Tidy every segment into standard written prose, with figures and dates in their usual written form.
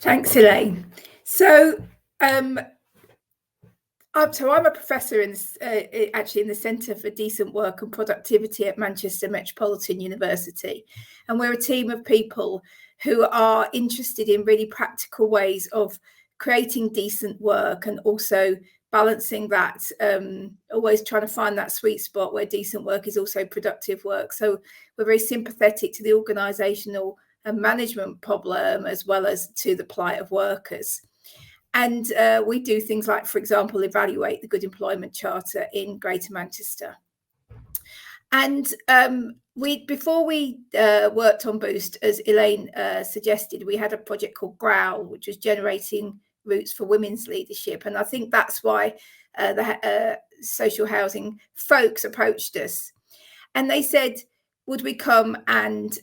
Thanks, Elaine. So I'm a professor actually in the Centre for Decent Work and Productivity at Manchester Metropolitan University. And we're a team of people who are interested in really practical ways of creating decent work and also balancing that, always trying to find that sweet spot where decent work is also productive work. So we're very sympathetic to the organisational and management problem as well as to the plight of workers. And we do things like, for example, evaluate the Good Employment Charter in Greater Manchester. And before we worked on Boost, as Elaine suggested, we had a project called Growl, which was generating routes for women's leadership. And I think that's why the social housing folks approached us. And they said, would we come and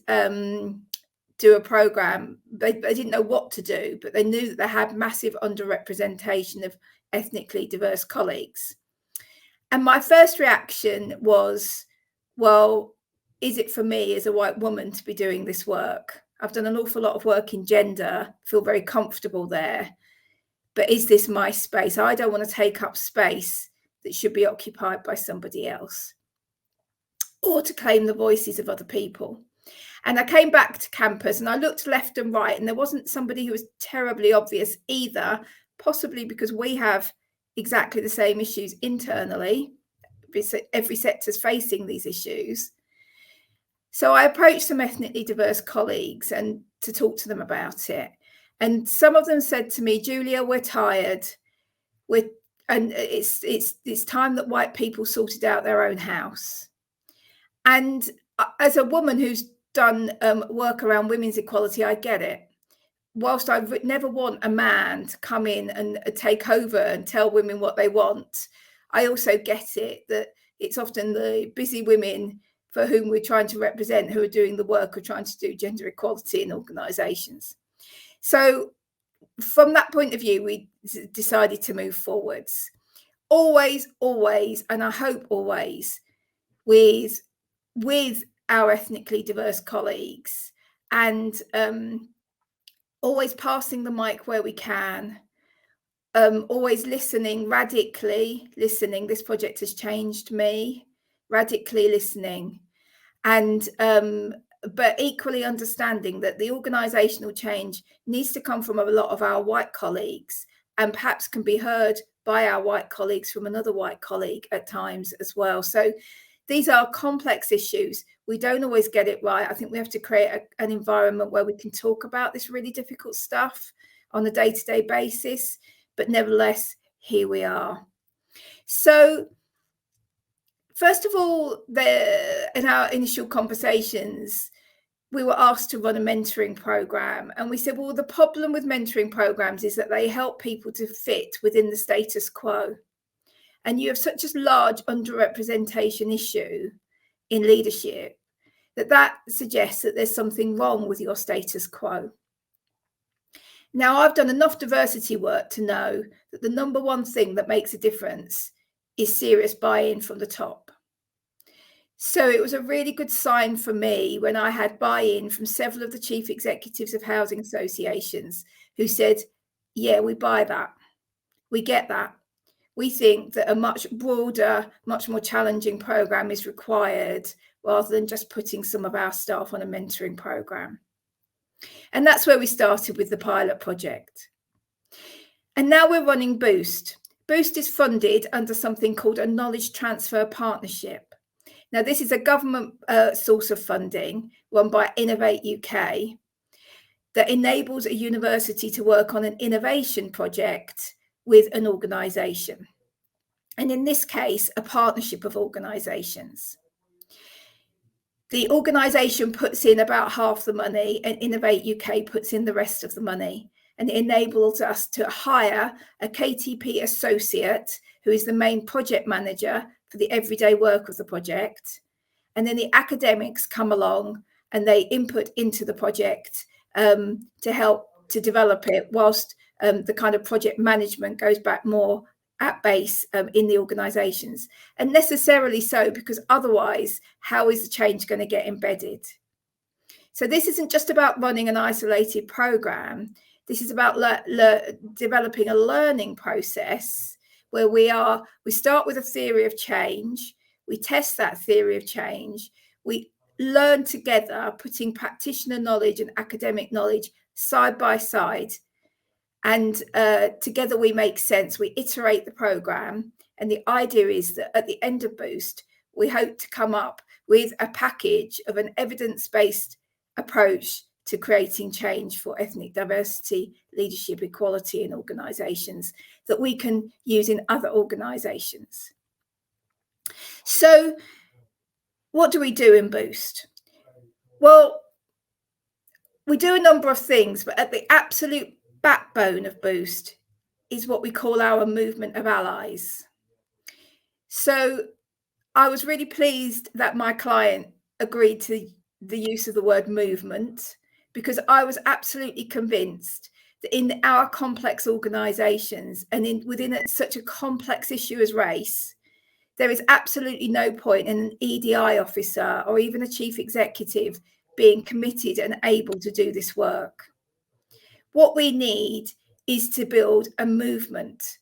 do a program? They didn't know what to do, but they knew that they had massive underrepresentation of ethnically diverse colleagues. And my first reaction was, well, is it for me as a white woman to be doing this work? I've done an awful lot of work in gender, feel very comfortable there. But is this my space? I don't want to take up space that should be occupied by somebody else, or to claim the voices of other people. And I came back to campus and I looked left and right, and there wasn't somebody who was terribly obvious either, possibly because we have exactly the same issues internally. Every sector's facing these issues. So I approached some ethnically diverse colleagues and to talk to them about it. And some of them said to me, Julia, we're tired. And it's time that white people sorted out their own house. And as a woman who's done work around women's equality, I get it. Whilst I never want a man to come in and take over and tell women what they want, I also get it that it's often the busy women for whom we're trying to represent who are doing the work of trying to do gender equality in organisations. So from that point of view, we decided to move forwards. Always, and I hope always, with our ethnically diverse colleagues, and always passing the mic where we can, always listening, radically listening. This project has changed me, radically listening, and but equally understanding that the organisational change needs to come from a lot of our white colleagues, and perhaps can be heard by our white colleagues from another white colleague at times as well. So these are complex issues. We don't always get it right. I think we have to create an environment where we can talk about this really difficult stuff on a day-to-day basis, but nevertheless, here we are. So first of all, in our initial conversations, we were asked to run a mentoring program. And we said, well, the problem with mentoring programs is that they help people to fit within the status quo. And you have such a large underrepresentation issue in leadership that suggests that there's something wrong with your status quo. Now, I've done enough diversity work to know that the number one thing that makes a difference is serious buy-in from the top. So it was a really good sign for me when I had buy-in from several of the chief executives of housing associations who said, yeah, we buy that. We get that. We think that a much broader, much more challenging program is required rather than just putting some of our staff on a mentoring program. And that's where we started with the pilot project. And now we're running Boost. Boost is funded under something called a knowledge transfer partnership. Now, this is a government source of funding run by Innovate UK that enables a university to work on an innovation project with an organisation. And in this case, a partnership of organisations. The organisation puts in about half the money and Innovate UK puts in the rest of the money. And it enables us to hire a KTP associate who is the main project manager for the everyday work of the project. And then the academics come along and they input into the project to help to develop it, whilst the kind of project management goes back more at base in the organisations. And necessarily so, because otherwise, how is the change going to get embedded? So this isn't just about running an isolated programme. This is about developing a learning process where we start with a theory of change, we test that theory of change, we learn together, putting practitioner knowledge and academic knowledge side by side, and together we make sense. We iterate the program, and the idea is that at the end of Boost, we hope to come up with a package of an evidence-based approach to creating change for ethnic diversity, leadership, equality in organisations that we can use in other organisations. So what do we do in Boost? Well, we do a number of things, but at the absolute backbone of Boost is what we call our movement of allies. So I was really pleased that my client agreed to the use of the word movement, because I was absolutely convinced that in our complex organisations and within such a complex issue as race, there is absolutely no point in an EDI officer or even a chief executive being committed and able to do this work. What we need is to build a movement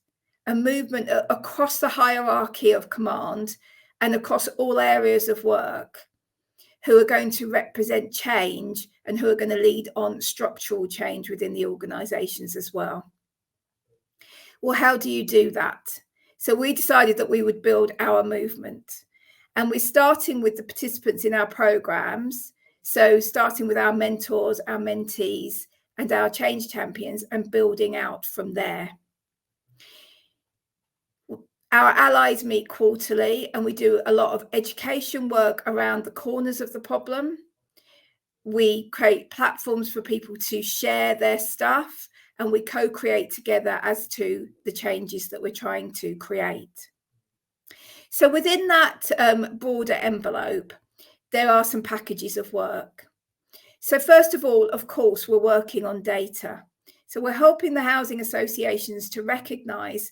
across the hierarchy of command and across all areas of work, who are going to represent change and who are going to lead on structural change within the organisations as well. Well, how do you do that? So we decided that we would build our movement, and we're starting with the participants in our programs. So starting with our mentors, our mentees, and our change champions, and building out from there. Our allies meet quarterly, and we do a lot of education work around the corners of the problem. We create platforms for people to share their stuff, and we co-create together as to the changes that we're trying to create. So within that broader envelope, there are some packages of work. So first of all, of course, we're working on data. So we're helping the housing associations to recognise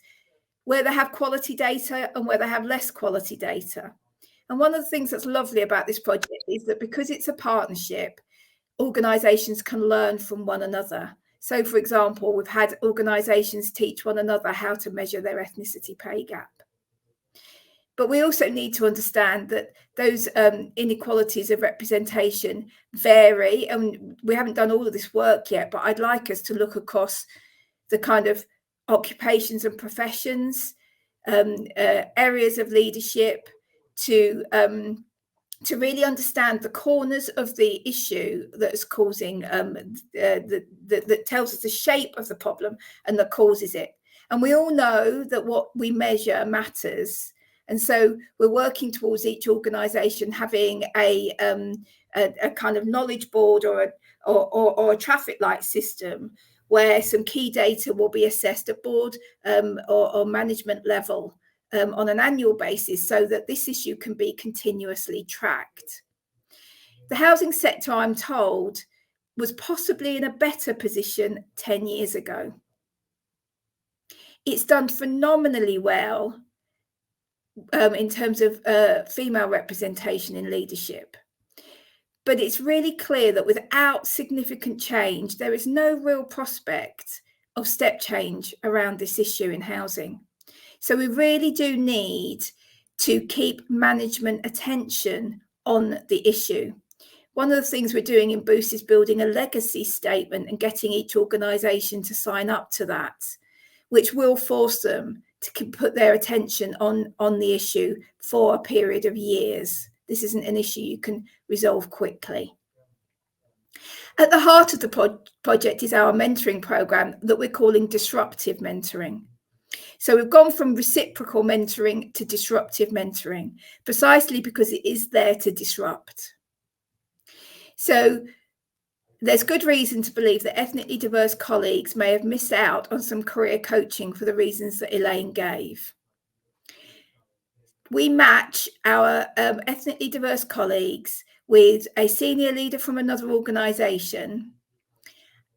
where they have quality data and where they have less quality data. And one of the things that's lovely about this project is that because it's a partnership, organisations can learn from one another. So, for example, we've had organisations teach one another how to measure their ethnicity pay gap. But we also need to understand that those inequalities of representation vary, and we haven't done all of this work yet, but I'd like us to look across the kind of occupations and professions, areas of leadership, to really understand the corners of the issue that's causing, that tells us the shape of the problem and that causes it. And we all know that what we measure matters. And so we're working towards each organisation having a kind of knowledge board or a traffic light system, where some key data will be assessed at board or management level on an annual basis, so that this issue can be continuously tracked. The housing sector, I'm told, was possibly in a better position 10 years ago. It's done phenomenally well in terms of female representation in leadership. But it's really clear that without significant change, there is no real prospect of step change around this issue in housing. So we really do need to keep management attention on the issue. One of the things we're doing in Boost is building a legacy statement and getting each organisation to sign up to that, which will force them to put their attention on the issue for a period of years. This isn't an issue you can resolve quickly. At the heart of the project is our mentoring program that we're calling disruptive mentoring. So we've gone from reciprocal mentoring to disruptive mentoring, precisely because it is there to disrupt. So there's good reason to believe that ethnically diverse colleagues may have missed out on some career coaching for the reasons that Elaine gave. We match our ethnically diverse colleagues with a senior leader from another organisation,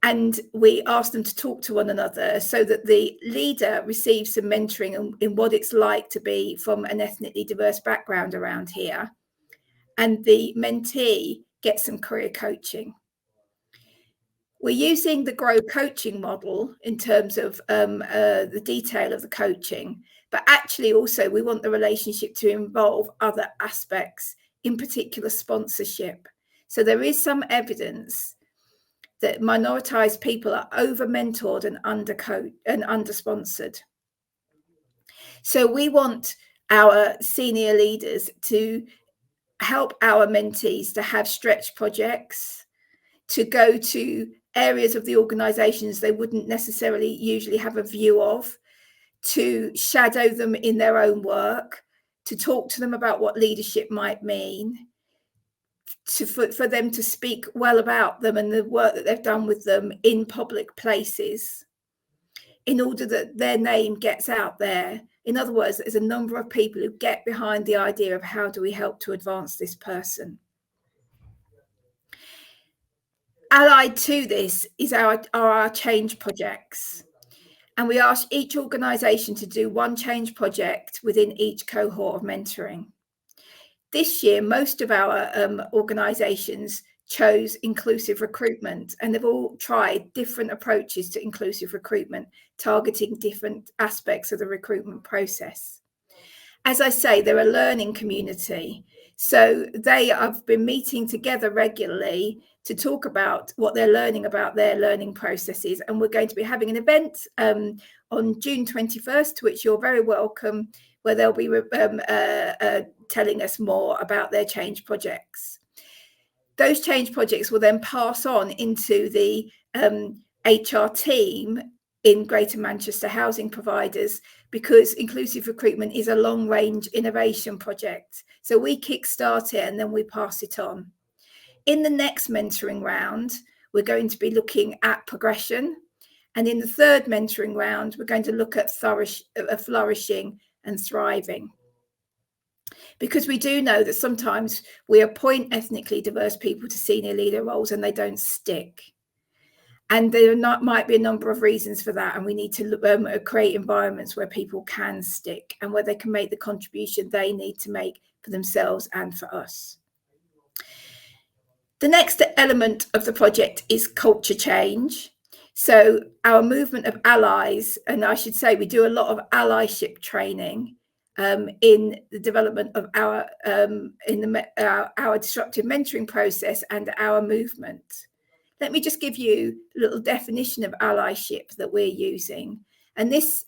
and we ask them to talk to one another so that the leader receives some mentoring in what it's like to be from an ethnically diverse background around here, and the mentee gets some career coaching. We're using the Grow coaching model in terms of the detail of the coaching, but actually also we want the relationship to involve other aspects, in particular sponsorship. So there is some evidence that minoritized people are over-mentored and under-sponsored. So we want our senior leaders to help our mentees to have stretch projects, to go to areas of the organizations they wouldn't necessarily usually have a view of, to shadow them in their own work, to talk to them about what leadership might mean, for them to speak well about them and the work that they've done with them in public places, in order that their name gets out there. In other words, there's a number of people who get behind the idea of how do we help to advance this person. Allied to this are our change projects. And we ask each organisation to do one change project within each cohort of mentoring. This year, most of our organisations chose inclusive recruitment, and they've all tried different approaches to inclusive recruitment, targeting different aspects of the recruitment process. As I say, they're a learning community. So they have been meeting together regularly to talk about what they're learning about their learning processes. And we're going to be having an event on June 21st, to which you're very welcome, where they'll be telling us more about their change projects. Those change projects will then pass on into the HR team in Greater Manchester housing providers, because inclusive recruitment is a long range innovation project. So we kickstart it and then we pass it on. In the next mentoring round, we're going to be looking at progression. And in the third mentoring round, we're going to look at flourishing and thriving. Because we do know that sometimes we appoint ethnically diverse people to senior leader roles and they don't stick. And there might be a number of reasons for that. And we need to create environments where people can stick and where they can make the contribution they need to make for themselves and for us. The next element of the project is culture change. So our movement of allies, and I should say we do a lot of allyship training in the development of our disruptive mentoring process and our movement. Let me just give you a little definition of allyship that we're using. And this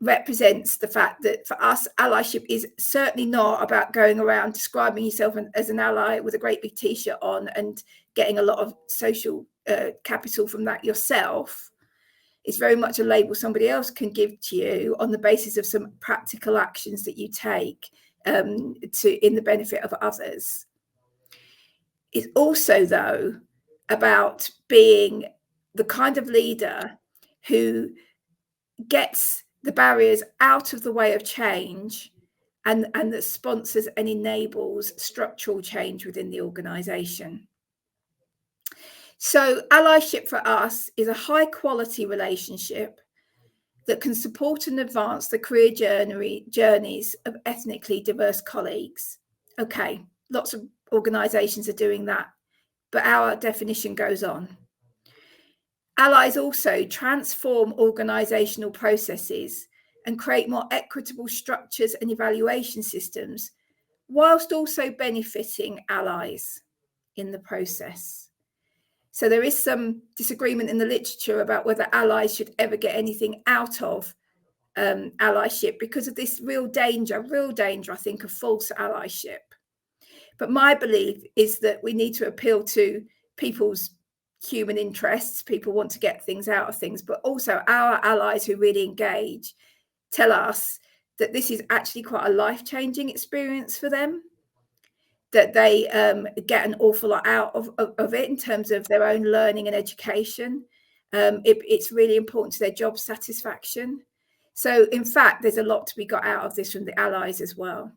represents the fact that for us, allyship is certainly not about going around describing yourself as an ally with a great big T-shirt on and getting a lot of social capital from that yourself. It's very much a label somebody else can give to you on the basis of some practical actions that you take in the benefit of others. It's also, though, about being the kind of leader who gets the barriers out of the way of change and that sponsors and enables structural change within the organisation. So allyship for us is a high quality relationship that can support and advance the career journeys of ethnically diverse colleagues. Okay, lots of organisations are doing that, but our definition goes on. Allies also transform organisational processes and create more equitable structures and evaluation systems, whilst also benefiting allies in the process. So there is some disagreement in the literature about whether allies should ever get anything out of allyship because of this real danger, I think, of false allyship. But my belief is that we need to appeal to people's human interests. People want to get things out of things, but also our allies who really engage tell us that this is actually quite a life-changing experience for them, that they get an awful lot out of it in terms of their own learning and education. It's really important to their job satisfaction. So in fact, there's a lot to be got out of this from the allies as well.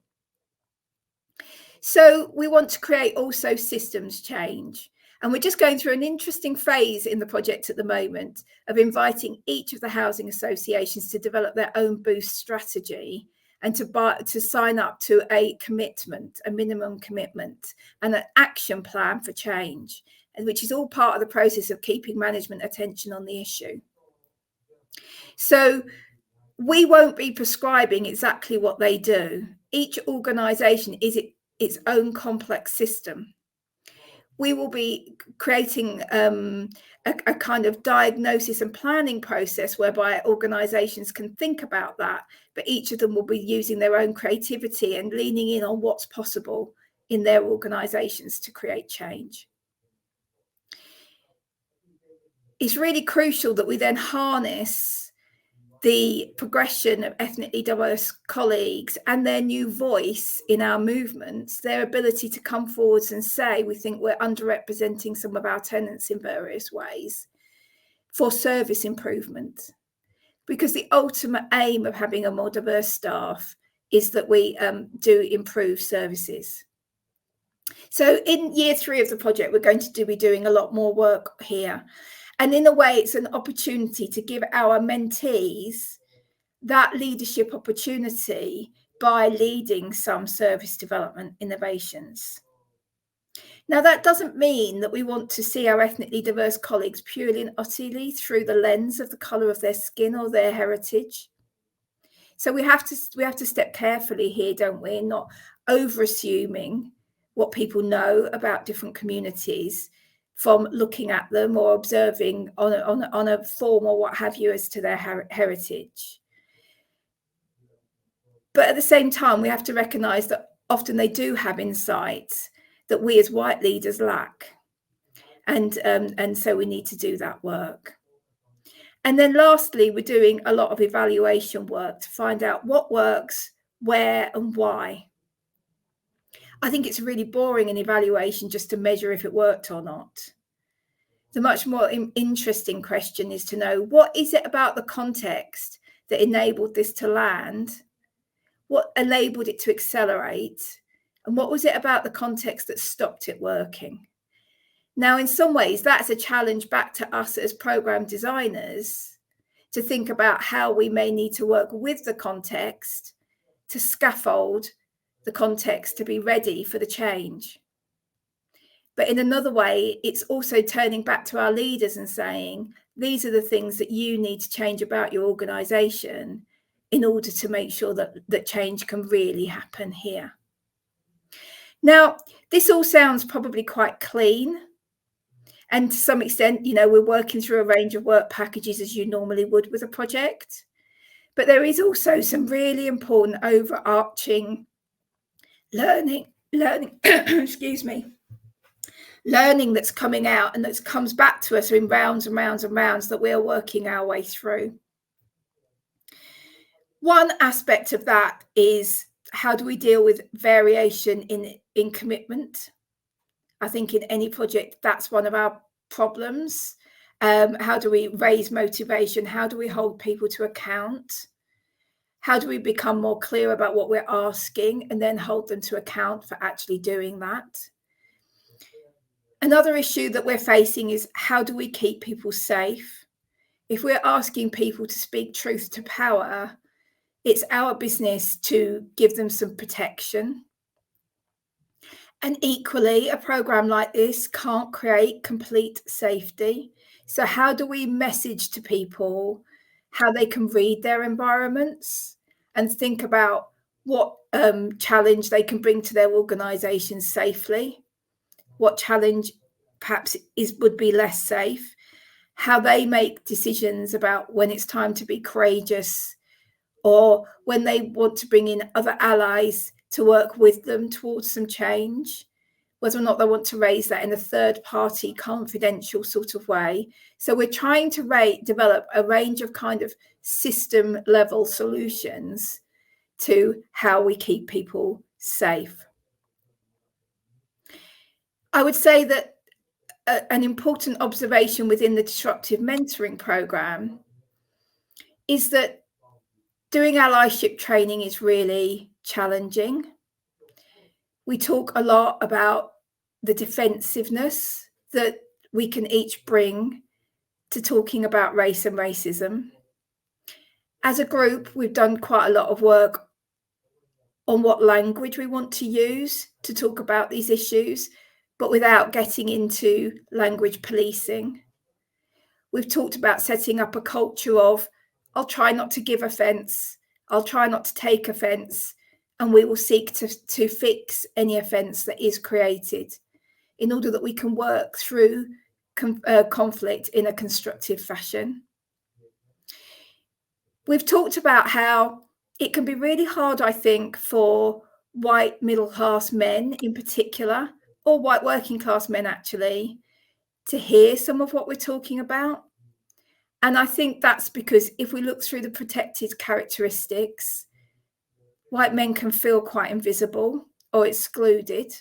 So we want to create also systems change. And we're just going through an interesting phase in the project at the moment of inviting each of the housing associations to develop their own boost strategy and to sign up to a commitment, a minimum commitment, and an action plan for change. and which is all part of the process of keeping management attention on the issue. So we won't be prescribing exactly what they do. Each organisation is its own complex system. We will be creating a kind of diagnosis and planning process whereby organisations can think about that, but each of them will be using their own creativity and leaning in on what's possible in their organisations to create change. It's really crucial that we then harness the progression of ethnically diverse colleagues and their new voice in our movements, their ability to come forwards and say, we think we're underrepresenting some of our tenants in various ways, for service improvement. Because the ultimate aim of having a more diverse staff is that we do improve services. So in year 3 of the project, we're going to be doing a lot more work here. And in a way, it's an opportunity to give our mentees that leadership opportunity by leading some service development innovations. Now, that doesn't mean that we want to see our ethnically diverse colleagues purely and utterly through the lens of the colour of their skin or their heritage. So we have to step carefully here, don't we, and not over-assuming what people know about different communities from looking at them or observing on a form or what have you as to their heritage. But at the same time, we have to recognise that often they do have insights that we as white leaders lack. And so we need to do that work. And then lastly, we're doing a lot of evaluation work to find out what works, where and why. I think it's really boring in evaluation just to measure if it worked or not. The much more interesting question is to know, what is it about the context that enabled this to land? What enabled it to accelerate? And what was it about the context that stopped it working? Now, in some ways, that's a challenge back to us as program designers to think about how we may need to work with the context to scaffold the context to be ready for the change. But in another way, it's also turning back to our leaders and saying, these are the things that you need to change about your organisation in order to make sure that change can really happen here. Now, this all sounds probably quite clean. And to some extent, you know, we're working through a range of work packages as you normally would with a project. But there is also some really important overarching learning, excuse me, learning that's coming out and that comes back to us in rounds and rounds and rounds that we're working our way through. One aspect of that is, how do we deal with variation in commitment? I think in any project, that's one of our problems. How do we raise motivation? How do we hold people to account? How do we become more clear about what we're asking and then hold them to account for actually doing that? Another issue that we're facing is, how do we keep people safe? If we're asking people to speak truth to power, it's our business to give them some protection. And equally, a program like this can't create complete safety. So how do we message to people how they can read their environments and think about what challenge they can bring to their organisations safely? What challenge perhaps would be less safe? How they make decisions about when it's time to be courageous, or when they want to bring in other allies to work with them towards some change, whether or not they want to raise that in a third party confidential sort of way. So we're trying to develop a range of kind of system level solutions to how we keep people safe. I would say that an important observation within the disruptive mentoring program is that doing allyship training is really challenging. We talk a lot about the defensiveness that we can each bring to talking about race and racism. As a group, we've done quite a lot of work on what language we want to use to talk about these issues, but without getting into language policing. We've talked about setting up a culture of, I'll try not to give offence, I'll try not to take offence, and we will seek to fix any offence that is created in order that we can work through conflict in a constructive fashion. We've talked about how it can be really hard, I think, for white middle-class men in particular, or white working-class men actually, to hear some of what we're talking about. And I think that's because if we look through the protected characteristics, white men can feel quite invisible or excluded.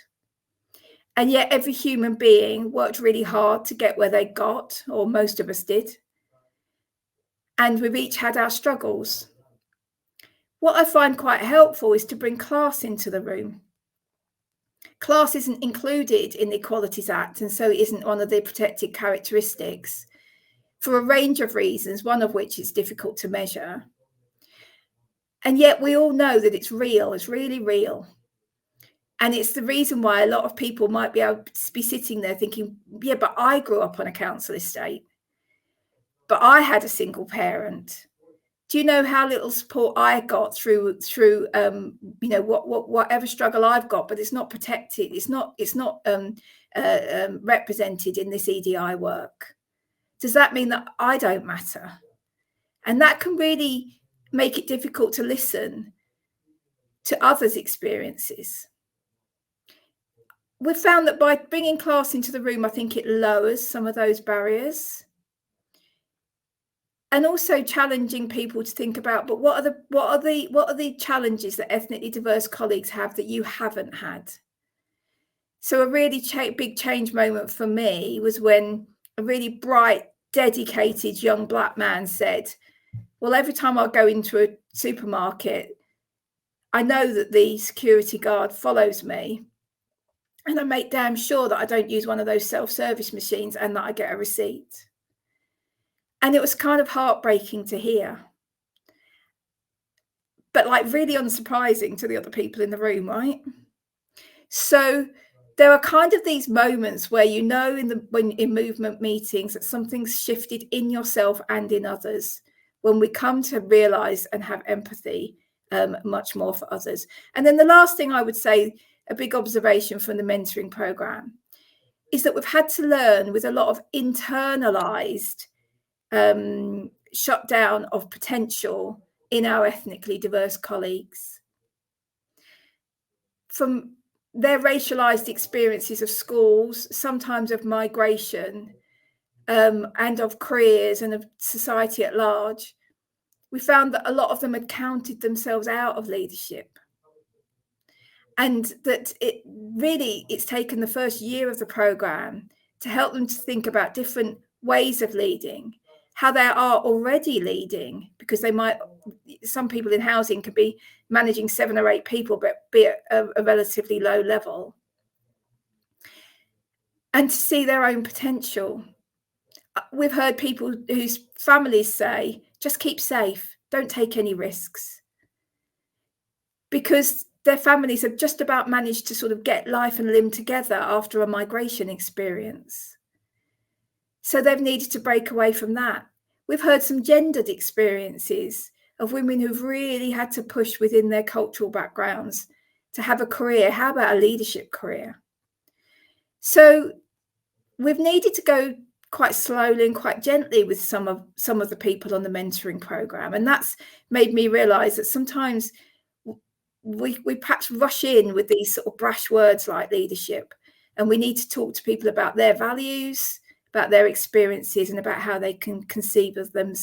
And yet every human being worked really hard to get where they got, or most of us did. And we've each had our struggles. What I find quite helpful is to bring class into the room. Class isn't included in the Equalities Act, and so it isn't one of the protected characteristics for a range of reasons, one of which is difficult to measure. And yet we all know that it's real, it's really real. And it's the reason why a lot of people might be able to be sitting there thinking, yeah, but I grew up on a council estate, but I had a single parent. Do you know how little support I got through whatever struggle I've got, but it's not protected. It's not represented in this EDI work. Does that mean that I don't matter? And that can really make it difficult to listen to others' experiences. We've found that by bringing class into the room, I think it lowers some of those barriers. And also challenging people to think about, but what are the challenges that ethnically diverse colleagues have that you haven't had? So a really big change moment for me was when a really bright, dedicated young black man said, well, every time I go into a supermarket, I know that the security guard follows me, and I make damn sure that I don't use one of those self-service machines and that I get a receipt. And it was kind of heartbreaking to hear, but like really unsurprising to the other people in the room, right? So there are kind of these moments where you know in movement meetings that something's shifted in yourself and in others when we come to realize and have empathy much more for others. And then the last thing I would say, a big observation from the mentoring program, is that we've had to learn with a lot of internalized shutdown of potential in our ethnically diverse colleagues from their racialized experiences of schools, sometimes of migration, and of careers and of society at large. We found that a lot of them had counted themselves out of leadership, and that it's taken the first year of the program to help them to think about different ways of leading, how they are already leading, because some people in housing could be managing 7 or 8 people, but be at a relatively low level, and to see their own potential. We've heard people whose families say, just keep safe, don't take any risks, because their families have just about managed to sort of get life and limb together after a migration experience. So they've needed to break away from that. We've heard some gendered experiences of women who've really had to push within their cultural backgrounds to have a career. How about a leadership career? So we've needed to go quite slowly and quite gently with some of the people on the mentoring program. And that's made me realize that sometimes we perhaps rush in with these sort of brash words like leadership, and we need to talk to people about their values, about their experiences, and about how they can conceive of themselves